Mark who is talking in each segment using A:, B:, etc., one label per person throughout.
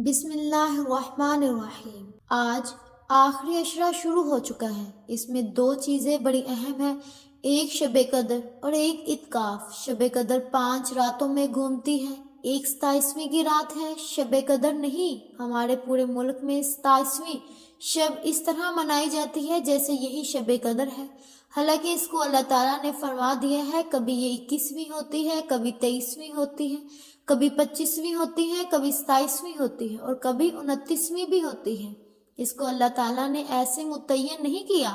A: بسم اللہ الرحمن الرحیم۔ آج آخری عشرہ شروع ہو چکا ہے۔ اس میں دو چیزیں بڑی اہم ہیں، ایک شب قدر اور ایک اعتکاف۔ شب قدر 5 راتوں میں گھومتی ہے، ایک 27ویں کی رات ہے، شب قدر نہیں۔ ہمارے پورے ملک میں 27ویں شب اس طرح منائی جاتی ہے جیسے یہی شب قدر ہے، حالانکہ اس کو اللہ تعالیٰ نے فرما دیا ہے کبھی یہ 21ویں ہوتی ہے، کبھی 23ویں ہوتی ہے، کبھی 25ویں ہوتی ہے، کبھی 27ویں ہوتی ہے اور کبھی 29ویں بھی ہوتی ہے۔ اس کو اللہ تعالیٰ نے ایسے متعین نہیں کیا۔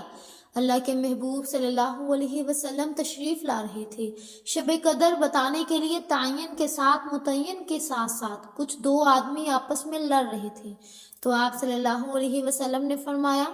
A: اللہ کے محبوب صلی اللہ علیہ وسلم تشریف لا رہے تھے شب قدر بتانے کے لیے، تعین کے ساتھ متعین کے ساتھ ساتھ کچھ دو آدمی آپس میں لڑ رہے تھے، تو آپ صلی اللہ علیہ وسلم نے فرمایا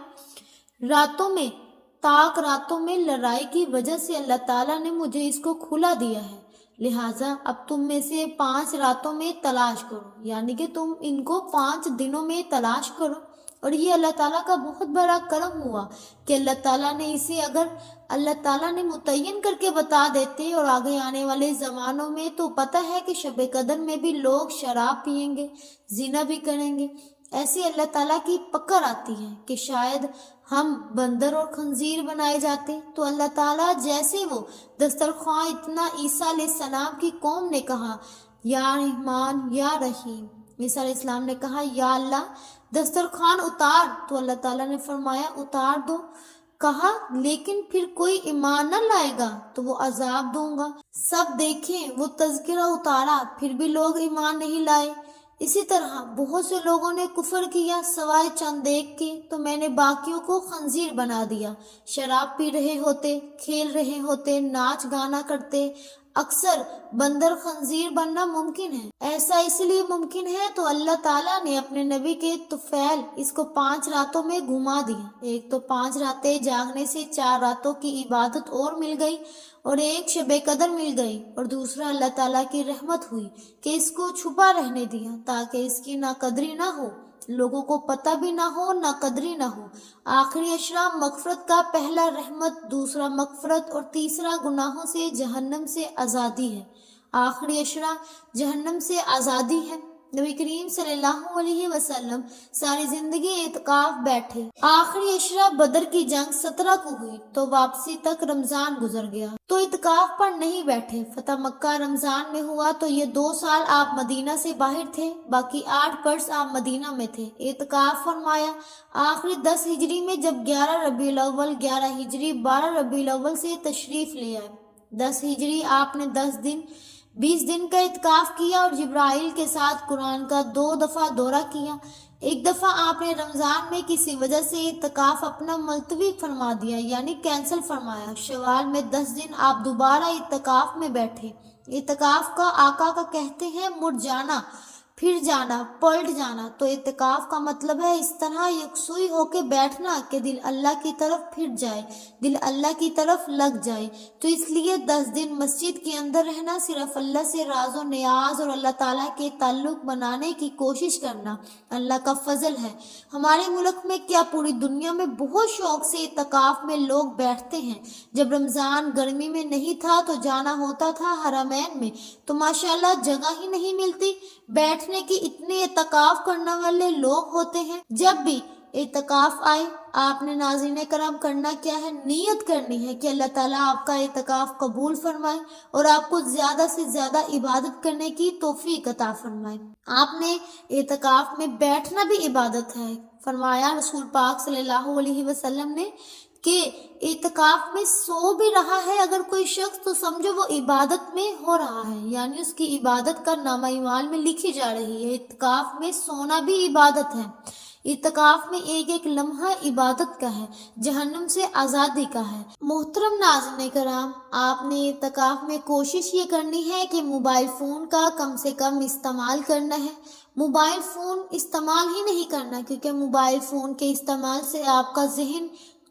A: راتوں میں لڑائی کی وجہ سے اللہ تعالیٰ نے مجھے اس کو کھلا دیا ہے، لہٰذا اب تم میں سے 5 راتوں میں تلاش کرو، یعنی کہ تم ان کو 5 دنوں میں تلاش کرو۔ اور یہ اللہ تعالیٰ کا بہت بڑا کرم ہوا کہ اللہ تعالیٰ نے اسے اگر اللہ تعالیٰ نے متعین کر کے بتا دیتے، اور آگے آنے والے زمانوں میں تو پتہ ہے کہ شب قدر میں بھی لوگ شراب پئیں گے، زنا بھی کریں گے، ایسے اللہ تعالیٰ کی پکڑ آتی ہے کہ شاید ہم بندر اور خنزیر بنائے جاتے، تو اللہ تعالیٰ جیسے وہ دسترخواں اتنا عیسیٰ علیہ السلام کی قوم نے کہا یا رحمان یا رحیم، عیسیٰ علیہ السلام نے کہا یا اللہ دسترخوان اتار، تو اللہ تعالیٰ نے فرمایا اتار دو، کہا لیکن پھر کوئی ایمان نہ لائے گا تو وہ عذاب دوں گا۔ سب دیکھیں وہ تذکرہ اتارا پھر بھی لوگ ایمان نہیں لائے۔ اسی طرح بہت سے لوگوں نے کفر کیا سوائے چند ایک کے، تو میں نے باقیوں کو خنزیر بنا دیا، شراب پی رہے ہوتے، کھیل رہے ہوتے، ناچ گانا کرتے۔ اکثر بندر خنزیر بننا ممکن ہے، ایسا اس لیے ممکن ہے تو اللہ تعالیٰ نے اپنے نبی کے طفیل اس کو 5 راتوں میں گھما دیا۔ ایک تو 5 راتیں جاگنے سے 4 راتوں کی عبادت اور مل گئی، اور ایک شب قدر مل گئی، اور دوسرا اللہ تعالیٰ کی رحمت ہوئی کہ اس کو چھپا رہنے دیا تاکہ اس کی نہ قدری نہ ہو، لوگوں کو پتہ بھی نہ ہو، نہ قدری نہ ہو۔ آخری عشرہ مغفرت کا پہلا رحمت، دوسرا مغفرت اور تیسرا گناہوں سے جہنم سے آزادی ہے۔ آخری عشرہ جہنم سے آزادی ہے۔ نبی کریم صلی اللہ علیہ وسلم ساری زندگی اعتکاف بیٹھے۔ آخری عشرہ بدر کی جنگ 17 کو ہوئی تو واپسی تک رمضان گزر گیا، تو اعتکاف پر نہیں بیٹھے۔ فتح مکہ رمضان میں ہوا تو یہ 2 سال آپ مدینہ سے باہر تھے، باقی 8 برس آپ مدینہ میں تھے، اعتکاف فرمایا۔ آخری 10 ہجری میں جب 11 ربیع الاول 11 ہجری 12 ربیع الاول سے تشریف لے آئے، 10 ہجری آپ نے 20 دن کا اعتکاف کیا اور جبرائیل کے ساتھ قرآن کا 2 دفعہ دورہ کیا۔ ایک دفعہ آپ نے رمضان میں کسی وجہ سے اعتکاف اپنا ملتوی فرما دیا، یعنی کینسل فرمایا۔ شوال میں 10 دن آپ دوبارہ اعتکاف میں بیٹھے۔ اعتکاف کا آقا کا کہتے ہیں مڑ جانا، پھر جانا، پلٹ جانا، تو اعتکاف کا مطلب ہے اس طرح یکسوئی ہو کے بیٹھنا کہ دل اللہ کی طرف پھر جائے، دل اللہ کی طرف لگ جائے۔ تو اس لیے 10 دن مسجد کے اندر رہنا، صرف اللہ سے راز و نیاز اور اللہ تعالیٰ کے تعلق بنانے کی کوشش کرنا اللہ کا فضل ہے۔ ہمارے ملک میں کیا پوری دنیا میں بہت شوق سے اعتکاف میں لوگ بیٹھتے ہیں۔ جب رمضان گرمی میں نہیں تھا تو جانا ہوتا تھا حرمین میں، تو ماشاءاللہ جگہ ہی نہیں ملتی بیٹھنے کی، اتنے اعتکاف کرنے والے لوگ ہوتے ہیں۔ جب بھی اعتکاف آئے آپ نے ناظرین کرام کرنا کیا ہے، نیت کرنی ہے کہ اللہ تعالیٰ آپ کا اعتکاف قبول فرمائے اور آپ کو زیادہ سے زیادہ عبادت کرنے کی توفیق عطا فرمائے۔ آپ نے اعتکاف میں بیٹھنا بھی عبادت ہے، فرمایا رسول پاک صلی اللہ علیہ وسلم نے کہ اعتکاف میں سو بھی رہا ہے اگر کوئی شخص تو سمجھو وہ عبادت میں ہو رہا ہے، یعنی اس کی عبادت کا نامہ اعمال میں لکھی جا رہی ہے۔ اعتکاف میں سونا بھی عبادت ہے، اعتکاف میں ایک ایک لمحہ عبادت کا ہے، جہنم سے آزادی کا ہے۔ محترم ناظرین کرام، آپ نے اعتکاف میں کوشش یہ کرنی ہے کہ موبائل فون کا کم سے کم استعمال کرنا ہے۔ موبائل فون استعمال ہی نہیں کرنا، کیونکہ موبائل فون کے استعمال سے آپ کا ذہن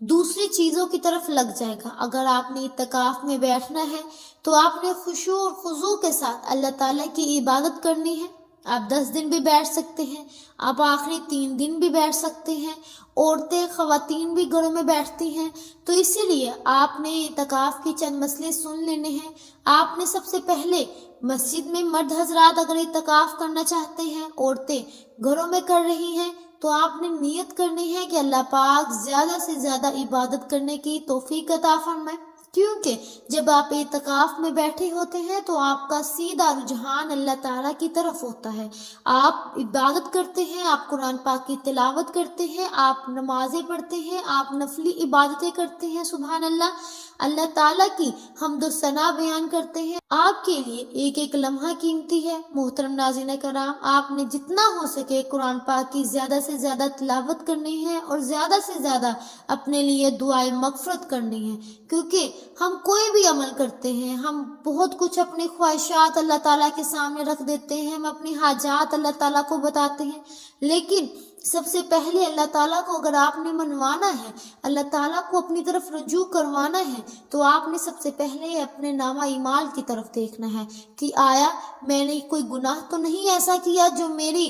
A: دوسری چیزوں کی طرف لگ جائے گا۔ اگر آپ نے اعتکاف میں بیٹھنا ہے تو آپ نے خشوع اور خضوع کے ساتھ اللہ تعالیٰ کی عبادت کرنی ہے۔ آپ 10 دن بھی بیٹھ سکتے ہیں، آپ آخری 3 دن بھی بیٹھ سکتے ہیں۔ عورتیں، خواتین بھی گھروں میں بیٹھتی ہیں، تو اسی لیے آپ نے اعتکاف کی چند مسئلے سن لینے ہیں۔ آپ نے سب سے پہلے مسجد میں مرد حضرات اگر اعتکاف کرنا چاہتے ہیں، عورتیں گھروں میں کر رہی ہیں، تو آپ نے نیت کرنی ہے کہ اللہ پاک زیادہ سے زیادہ عبادت کرنے کی توفیق عطا فرمائے، کیونکہ جب آپ اعتکاف میں بیٹھے ہوتے ہیں تو آپ کا سیدھا رجحان اللہ تعالیٰ کی طرف ہوتا ہے۔ آپ عبادت کرتے ہیں، آپ قرآن پاک کی تلاوت کرتے ہیں، آپ نمازیں پڑھتے ہیں، آپ نفلی عبادتیں کرتے ہیں، سبحان اللہ، اللہ تعالیٰ کی حمد و ثنا بیان کرتے ہیں۔ آپ کے لیے ایک ایک لمحہ قیمتی ہے۔ محترم ناظرین کرام، آپ نے جتنا ہو سکے قرآن پاک کی زیادہ سے زیادہ تلاوت کرنی ہے اور زیادہ سے زیادہ اپنے لیے دعائے مغفرت کرنی ہے، کیونکہ ہم کوئی بھی عمل کرتے ہیں، ہم بہت کچھ اپنی خواہشات اللہ تعالیٰ کے سامنے رکھ دیتے ہیں، ہم اپنی حاجات اللہ تعالیٰ کو بتاتے ہیں، لیکن سب سے پہلے اللہ تعالیٰ کو اگر آپ نے منوانا ہے، اللہ تعالیٰ کو اپنی طرف رجوع کروانا ہے، تو آپ نے سب سے پہلے اپنے نامہ اعمال کی طرف دیکھنا ہے کہ آیا میں نے کوئی گناہ تو نہیں ایسا کیا جو میری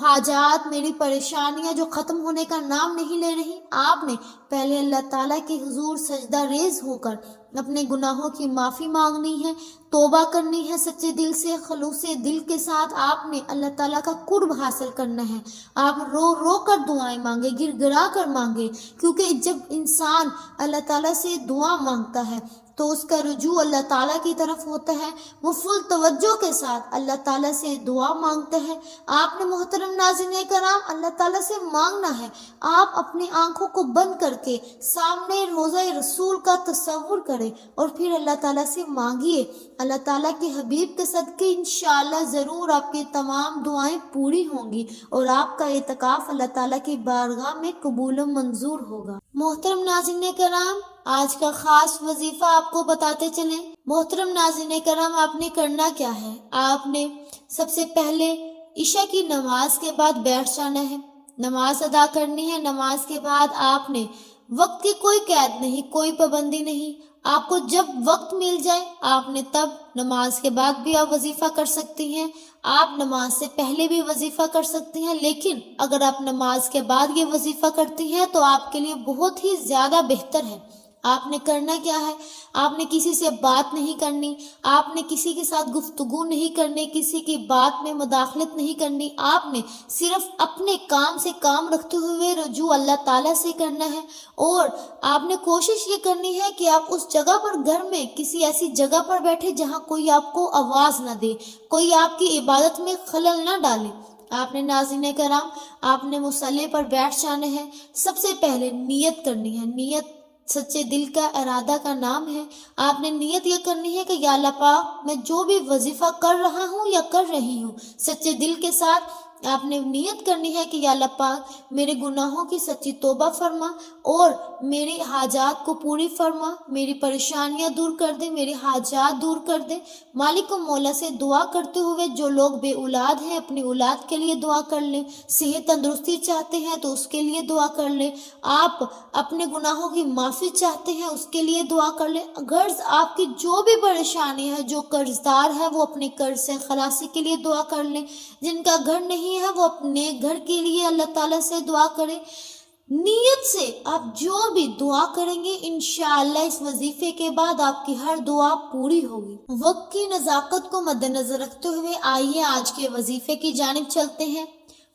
A: حاجات، میری پریشانیاں جو ختم ہونے کا نام نہیں لے رہی۔ آپ نے پہلے اللہ تعالیٰ کے حضور سجدہ ریز ہو کر اپنے گناہوں کی معافی مانگنی ہے، توبہ کرنی ہے، سچے دل سے، خلوص دل کے ساتھ آپ نے اللہ تعالیٰ کا قرب حاصل کرنا ہے۔ آپ رو رو کر دعائیں مانگے، گر گرا کر مانگے، کیونکہ جب انسان اللہ تعالیٰ سے دعا مانگتا ہے تو اس کا رجوع اللہ تعالیٰ کی طرف ہوتا ہے، وہ فل توجہ کے ساتھ اللہ تعالیٰ سے دعا مانگتا ہے۔ آپ نے محترم ناظرین کرام اللہ تعالیٰ سے مانگنا ہے، آپ اپنی آنکھوں کو بند کر کے سامنے روضہ رسول کا تصور کریں اور پھر اللہ تعالیٰ سے مانگیے۔ اللہ تعالیٰ کے حبیب کے صدقے انشاءاللہ ضرور آپ کی تمام دعائیں پوری ہوں گی اور آپ کا اعتکاف اللہ تعالیٰ کی بارگاہ میں قبول و منظور ہوگا۔ محترم ناظرین کرام، آج کا خاص وظیفہ آپ کو بتاتے چلیں۔ محترم ناظرین کرام، آپ نے کرنا کیا ہے؟ آپ نے سب سے پہلے عشاء کی نماز کے بعد بیٹھ جانا ہے، نماز ادا کرنی ہے۔ نماز کے بعد آپ نے وقت کی کوئی قید نہیں، کوئی پابندی نہیں، آپ کو جب وقت مل جائے آپ نے تب نماز کے بعد بھی آپ وظیفہ کر سکتی ہیں، آپ نماز سے پہلے بھی وظیفہ کر سکتی ہیں، لیکن اگر آپ نماز کے بعد یہ وظیفہ کرتی ہیں تو آپ کے لیے بہت ہی زیادہ بہتر ہے۔ آپ نے کرنا کیا ہے؟ آپ نے کسی سے بات نہیں کرنی، آپ نے کسی کے ساتھ گفتگو نہیں کرنی، کسی کی بات میں مداخلت نہیں کرنی، آپ نے صرف اپنے کام سے کام رکھتے ہوئے رجوع اللہ تعالیٰ سے کرنا ہے، اور آپ نے کوشش یہ کرنی ہے کہ آپ اس جگہ پر گھر میں کسی ایسی جگہ پر بیٹھے جہاں کوئی آپ کو آواز نہ دے، کوئی آپ کی عبادت میں خلل نہ ڈالے۔ آپ نے ناظرین کرام آپ نے مصلی پر بیٹھ جانا ہے، سب سے پہلے نیت کرنی ہے۔ نیت سچے دل کا ارادہ کا نام ہے۔ آپ نے نیت یہ کرنی ہے کہ یا اللہ پاک میں جو بھی وظیفہ کر رہا ہوں یا کر رہی ہوں، سچے دل کے ساتھ آپ نے نیت کرنی ہے کہ یا اللہ پاک میرے گناہوں کی سچی توبہ فرما اور میری حاجات کو پوری فرما، میری پریشانیاں دور کر دے، میری حاجات دور کر دے۔ مالک و مولا سے دعا کرتے ہوئے جو لوگ بے اولاد ہیں اپنی اولاد کے لیے دعا کر لیں، صحت تندرستی چاہتے ہیں تو اس کے لیے دعا کر لیں، آپ اپنے گناہوں کی معافی چاہتے ہیں اس کے لیے دعا کر لیں، غرض آپ کی جو بھی پریشانی ہے، جو قرض دار ہے وہ اپنے قرض سے خلاصی کے لیے دعا کر لیں، جن کا گھر نہیں ہے وہ اپنے گھر کے لیے اللہ تعالیٰ سے دعا کریں۔ نیت سے آپ جو بھی دعا کریں گے انشاءاللہ اس وظیفے کے بعد آپ کی ہر دعا پوری ہوگی۔ وقت کی نزاکت کو مد نظر رکھتے ہوئے آئیے آج کے وظیفے کی جانب چلتے ہیں۔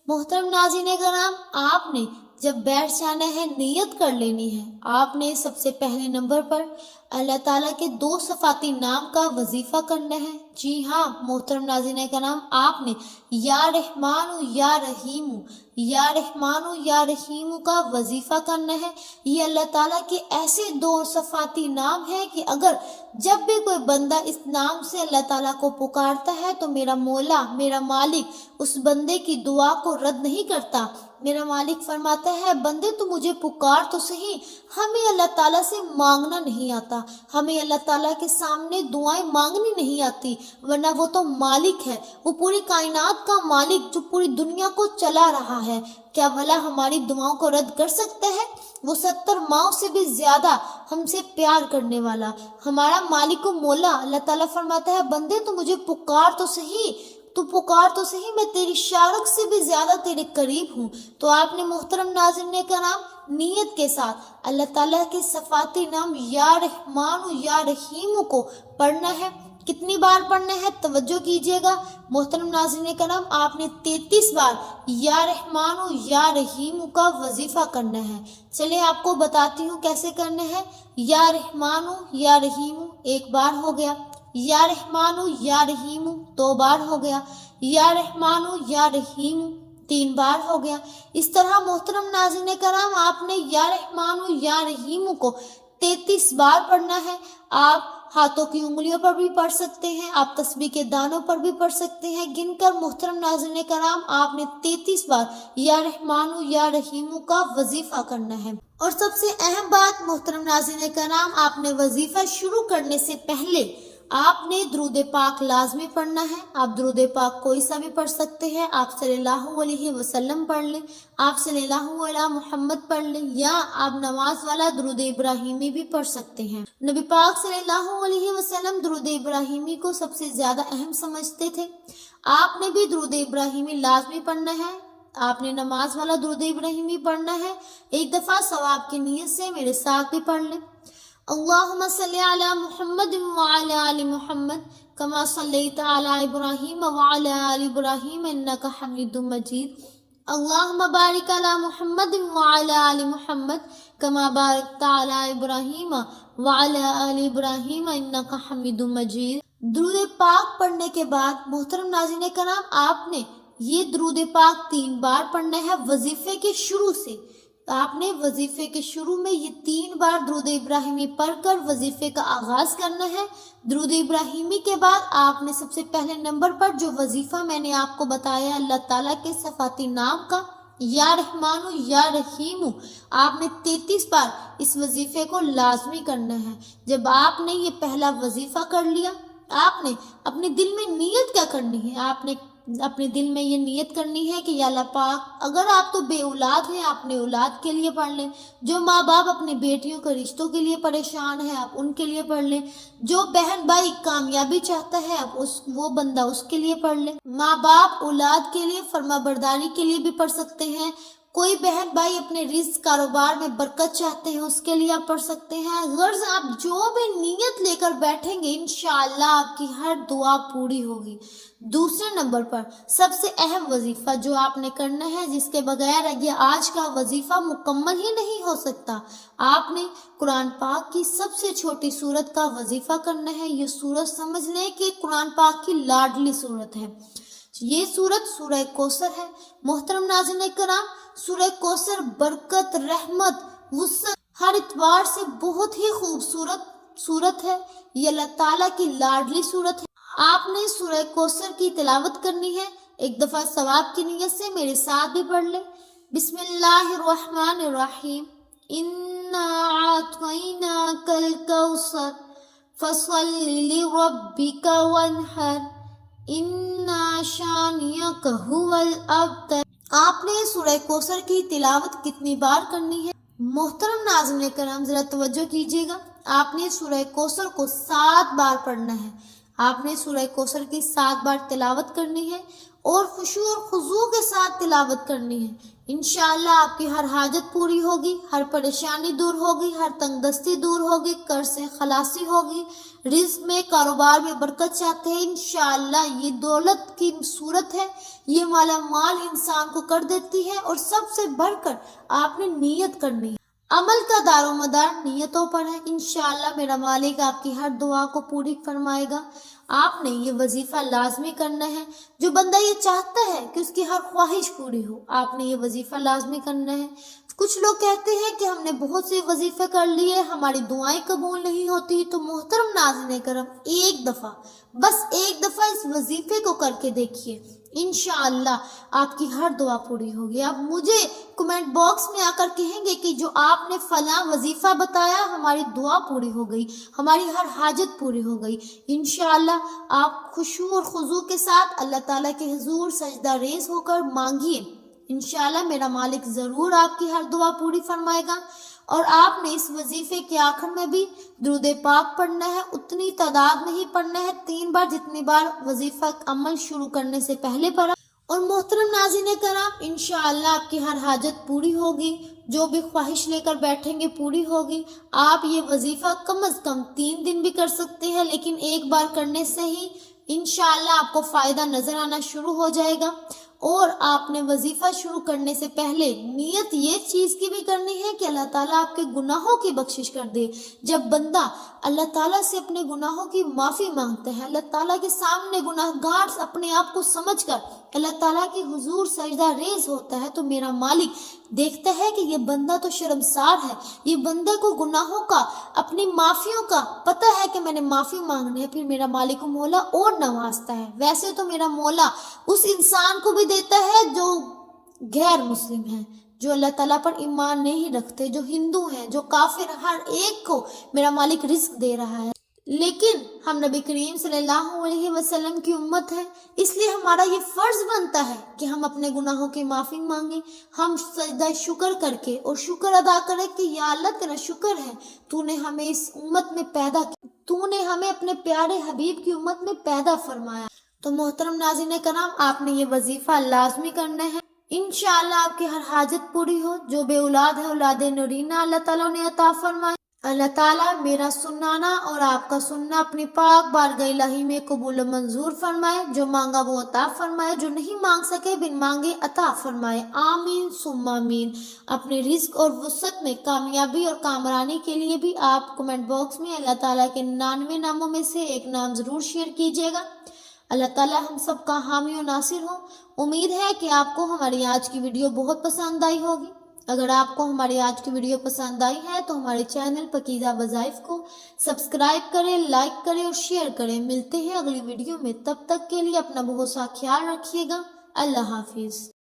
A: محترم ناظرین کرام، آپ نے جب بیٹھ جانا ہے نیت کر لینی ہے۔ آپ نے سب سے پہلے نمبر پر اللہ تعالیٰ کے 2 صفاتی نام کا وظیفہ کرنا ہے۔ جی ہاں محترم ناظرین کرام، آپ نے یا رحمان یا رحیم، یا رحمان یا رحیم کا وظیفہ کرنا ہے۔ یہ اللہ تعالیٰ کے ایسے 2 صفاتی نام ہیں کہ اگر جب بھی کوئی بندہ اس نام سے اللہ تعالیٰ کو پکارتا ہے تو میرا مولا، میرا مالک اس بندے کی دعا کو رد نہیں کرتا۔ میرا مالک فرماتا ہے بندے تو مجھے پکار تو صحیح، ہمیں اللہ تعالیٰ سے مانگنا نہیں آتا، ہمیں اللہ تعالیٰ کے سامنے دعائیں مانگنی نہیں آتی، ورنہ وہ تو مالک ہے، وہ پوری کائنات کا مالک جو پوری دنیا کو چلا رہا ہے، کیا بھلا ہماری دعاؤں کو رد کر سکتا ہے؟ وہ 70 ماؤں سے بھی زیادہ ہم سے پیار کرنے والا ہمارا مالک و مولا اللہ تعالیٰ فرماتا ہے بندے تو مجھے پکار تو صحیح، تو پکار تو صحیح، میں تیری شارک سے بھی زیادہ تیرے قریب ہوں۔ تو آپ نے محترم ناظرین کرام نیت کے ساتھ اللہ تعالیٰ کے صفاتی نام یا رحمان یا رحیم کو پڑھنا ہے۔ کتنی بار پڑھنا ہے توجہ کیجیے گا محترم ناظرین کرام، آپ نے 33 بار یا رحمان یا رحیم کا وظیفہ کرنا ہے۔ چلے آپ کو بتاتی ہوں کیسے کرنا ہے۔ یا رحمان یا رحیم ایک بار ہو گیا، یا رحمان یا رحیم 2 بار ہو گیا، یا رحمان یا رحیم 3 بار ہو گیا۔ اس طرح محترم ناظرین کرام آپ نے یا رحمان یا رحیم کو 33 بار پڑھنا ہے۔ آپ ہاتھوں کی انگلیوں پر بھی پڑھ سکتے ہیں، آپ تسبیح کے دانوں پر بھی پڑھ سکتے ہیں۔ گن کر محترم ناظرین کرام آپ نے 33 بار یا رحمان یا رحیم کا وظیفہ کرنا ہے۔ اور سب سے اہم بات محترم ناظرین کرام، آپ نے وظیفہ شروع کرنے سے پہلے آپ نے درود پاک لازمی پڑھنا ہے۔ آپ درود پاک کوئی سا بھی پڑھ سکتے ہیں، آپ صلی اللہ علیہ وسلم پڑھ لیں، آپ صلی اللہ علیہ محمد پڑھ لیں، یا آپ نماز والا درود ابراہیمی بھی پڑھ سکتے ہیں۔ نبی پاک صلی اللہ علیہ وسلم درود ابراہیمی کو سب سے زیادہ اہم سمجھتے تھے۔ آپ نے بھی درود ابراہیمی لازمی پڑھنا ہے، آپ نے نماز والا درود ابراہیمی پڑھنا ہے۔ ایک دفعہ ثواب کی نیت سے میرے ساتھ بھی پڑھ لیں۔ اللہم صلی علی محمد وعلی آل محمد کما صلیت علی ابراہیم وعلی آل ابراہیم انک حمید مجید۔ اللہم بارک علی محمد وعلی آل محمد کما بارکت علی ابراہیم وعلی آل ابراہیم انک حمید مجید۔ درود پاک پڑھنے کے بعد محترم ناظرین کرام آپ نے یہ درود پاک 3 بار پڑھنا ہے وظیفے کے شروع سے۔ آپ نے وظیفے کے شروع میں یہ 3 بار درود ابراہیمی پڑھ کر وظیفے کا آغاز کرنا ہے۔ درود ابراہیمی کے بعد آپ نے سب سے پہلے نمبر پر جو وظیفہ میں نے آپ کو بتایا اللہ تعالیٰ کے صفاتی نام کا یا رحمان یا رحیم، آپ نے 33 بار اس وظیفے کو لازمی کرنا ہے۔ جب آپ نے یہ پہلا وظیفہ کر لیا، آپ نے اپنے دل میں نیت کیا کرنی ہے؟ آپ نے اپنے دل میں یہ نیت کرنی ہے کہ یا اللہ پاک، اگر آپ تو بے اولاد ہیں آپ اپنے اولاد کے لیے پڑھ لیں، جو ماں باپ اپنے بیٹیوں کے رشتوں کے لیے پریشان ہے آپ ان کے لیے پڑھ لیں، جو بہن بھائی کامیابی چاہتا ہے آپ وہ بندہ اس کے لیے پڑھ لیں، ماں باپ اولاد کے لیے فرما برداری کے لیے بھی پڑھ سکتے ہیں، کوئی بہن بھائی اپنے رزق کاروبار میں برکت چاہتے ہیں اس کے لیے آپ پڑھ سکتے ہیں۔ غرض آپ جو بھی نیت لے کر بیٹھیں گے انشاءاللہ آپ کی ہر دعا پوری ہوگی۔ دوسرے نمبر پر سب سے اہم وظیفہ جو آپ نے کرنا ہے، جس کے بغیر یہ آج کا وظیفہ مکمل ہی نہیں ہو سکتا، آپ نے قرآن پاک کی سب سے چھوٹی سورت کا وظیفہ کرنا ہے۔ یہ سورت سمجھ لیں کہ قرآن پاک کی لاڈلی سورت ہے۔ یہ سورت سورہ کوثر ہے۔ محترم ناظرین کرام، سورہ کوثر برکت، رحمت، وسعت ہر اعتبار سے بہت ہی خوبصورت سورت ہے۔ یہ اللہ تعالیٰ کی لاڈلی سورت ہے۔ آپ نے سورہ کوثر کی تلاوت کرنی ہے۔ ایک دفعہ ثواب کی نیت سے میرے ساتھ بھی پڑھ لیں۔ بسم اللہ الرحمن الرحیم۔ انا اعطیناک الکوثر فصل لربک وانحر انا شانئک ھو الابتر۔ آپ نے سورہ کوثر کی تلاوت کتنی بار کرنی ہے؟ محترم ناظرین کرام ذرا توجہ کیجیے گا، آپ نے سورہ کوثر کو 7 بار پڑھنا ہے۔ آپ نے سورہ کوثر کی 7 بار تلاوت کرنی ہے اور خشوع اور خضوع کے ساتھ تلاوت کرنی ہے۔ انشاءاللہ آپ کی ہر حاجت پوری ہوگی، ہر پریشانی دور ہوگی، ہر تنگ دستی دور ہوگی، قرض سے خلاصی ہوگی، رزق میں کاروبار میں برکت چاہتے ہیں انشاءاللہ یہ دولت کی صورت ہے، یہ مالا مال انسان کو کر دیتی ہے۔ اور سب سے بڑھ کر آپ نے نیت کرنی ہے۔ عمل کا دار و مدار نیتوں پر ہے۔ انشاءاللہ میرا مالک آپ کی ہر دعا کو پوری فرمائے گا۔ آپ نے یہ وظیفہ لازمی کرنا ہے۔ جو بندہ یہ چاہتا ہے کہ اس کی ہر خواہش پوری ہو، آپ نے یہ وظیفہ لازمی کرنا ہے۔ کچھ لوگ کہتے ہیں کہ ہم نے بہت سے وظیفے کر لیے، ہماری دعائیں قبول نہیں ہوتی۔ تو محترم ناظرین کرم ایک دفعہ، بس ایک دفعہ اس وظیفے کو کر کے دیکھیے، انشاءاللہ آپ کی ہر دعا پوری ہوگی۔ آپ مجھے کمنٹ باکس میں آ کر کہیں گے کہ جو آپ نے فلاں وظیفہ بتایا ہماری دعا پوری ہو گئی، ہماری ہر حاجت پوری ہو گئی۔ انشاءاللہ آپ خشوع اور خضوع کے ساتھ اللہ تعالیٰ کے حضور سجدہ ریز ہو کر مانگیے، انشاءاللہ میرا مالک ضرور آپ کی ہر دعا پوری فرمائے گا۔ اور آپ نے اس وظیفے کے آخر میں بھی درود پاک پڑھنا ہے، اتنی تعداد میں ہی پڑھنا ہے، 3 بار جتنی بار وظیفہ عمل شروع کرنے سے پہلے پڑھا۔ اور محترم ناظرین کرام، انشاءاللہ آپ کی ہر حاجت پوری ہوگی، جو بھی خواہش لے کر بیٹھیں گے پوری ہوگی۔ آپ یہ وظیفہ کم از کم 3 دن بھی کر سکتے ہیں، لیکن ایک بار کرنے سے ہی انشاءاللہ آپ کو فائدہ نظر آنا شروع ہو جائے گا۔ اور آپ نے وظیفہ شروع کرنے سے پہلے نیت یہ چیز کی بھی کرنی ہے کہ اللہ تعالیٰ آپ کے گناہوں کی بخشش کر دے۔ جب بندہ اللہ تعالیٰ سے اپنے گناہوں کی معافی مانگتا ہے، اللہ تعالیٰ کے سامنے گناہ گار اپنے آپ کو سمجھ کر اللہ تعالیٰ کی حضور سجدہ ریز ہوتا ہے، تو میرا مالک دیکھتا ہے کہ یہ بندہ تو شرمسار ہے، یہ بندہ کو گناہوں کا، اپنی معافیوں کا پتہ ہے کہ میں نے معافی مانگنی ہے، پھر میرا مالک مولا اور نوازتا ہے۔ ویسے تو میرا مولا اس انسان کو بھی دیتا ہے جو غیر مسلم ہے، جو اللہ تعالیٰ پر ایمان نہیں رکھتے، جو ہندو ہیں، جو کافر، ہر ایک کو میرا مالک رزق دے رہا ہے۔ لیکن ہم نبی کریم صلی اللہ علیہ وسلم کی امت ہے، اس لیے ہمارا یہ فرض بنتا ہے کہ ہم اپنے گناہوں کی معافی مانگیں، ہم سجدہ شکر کر کے اور شکر ادا کریں کہ یا اللہ تیرا شکر ہے، تو نے ہمیں اس امت میں پیدا کیا، تو نے ہمیں اپنے پیارے حبیب کی امت میں پیدا فرمایا۔ تو محترم ناظرین کرام، آپ نے یہ وظیفہ لازمی کرنا ہے، انشاءاللہ آپ کی ہر حاجت پوری ہو۔ جو بے اولاد ہے، اولاد نورینہ اللہ تعالیٰ نے عطا فرمائے۔ اللہ تعالیٰ میرا سنانا اور آپ کا سننا اپنی پاک بارگاہ الہی میں قبول و منظور فرمائے، جو مانگا وہ عطا فرمائے، جو نہیں مانگ سکے بن مانگے عطا فرمائے، آمین ثم آمین۔ اپنے رزق اور وسعت میں کامیابی اور کامرانی کے لیے بھی آپ کمنٹ باکس میں اللہ تعالیٰ کے 99 ناموں میں سے ایک نام ضرور شیئر کیجیے گا۔ اللہ تعالیٰ ہم سب کا حامی و ناصر ہو۔ امید ہے کہ آپ کو ہماری آج کی ویڈیو بہت پسند آئی ہوگی۔ اگر آپ کو ہماری آج کی ویڈیو پسند آئی ہے تو ہمارے چینل پاکیزہ وظائف کو سبسکرائب کریں، لائک کریں اور شیئر کریں۔ ملتے ہیں اگلی ویڈیو میں، تب تک کے لیے اپنا بہت سا خیال رکھیے گا۔ اللہ حافظ۔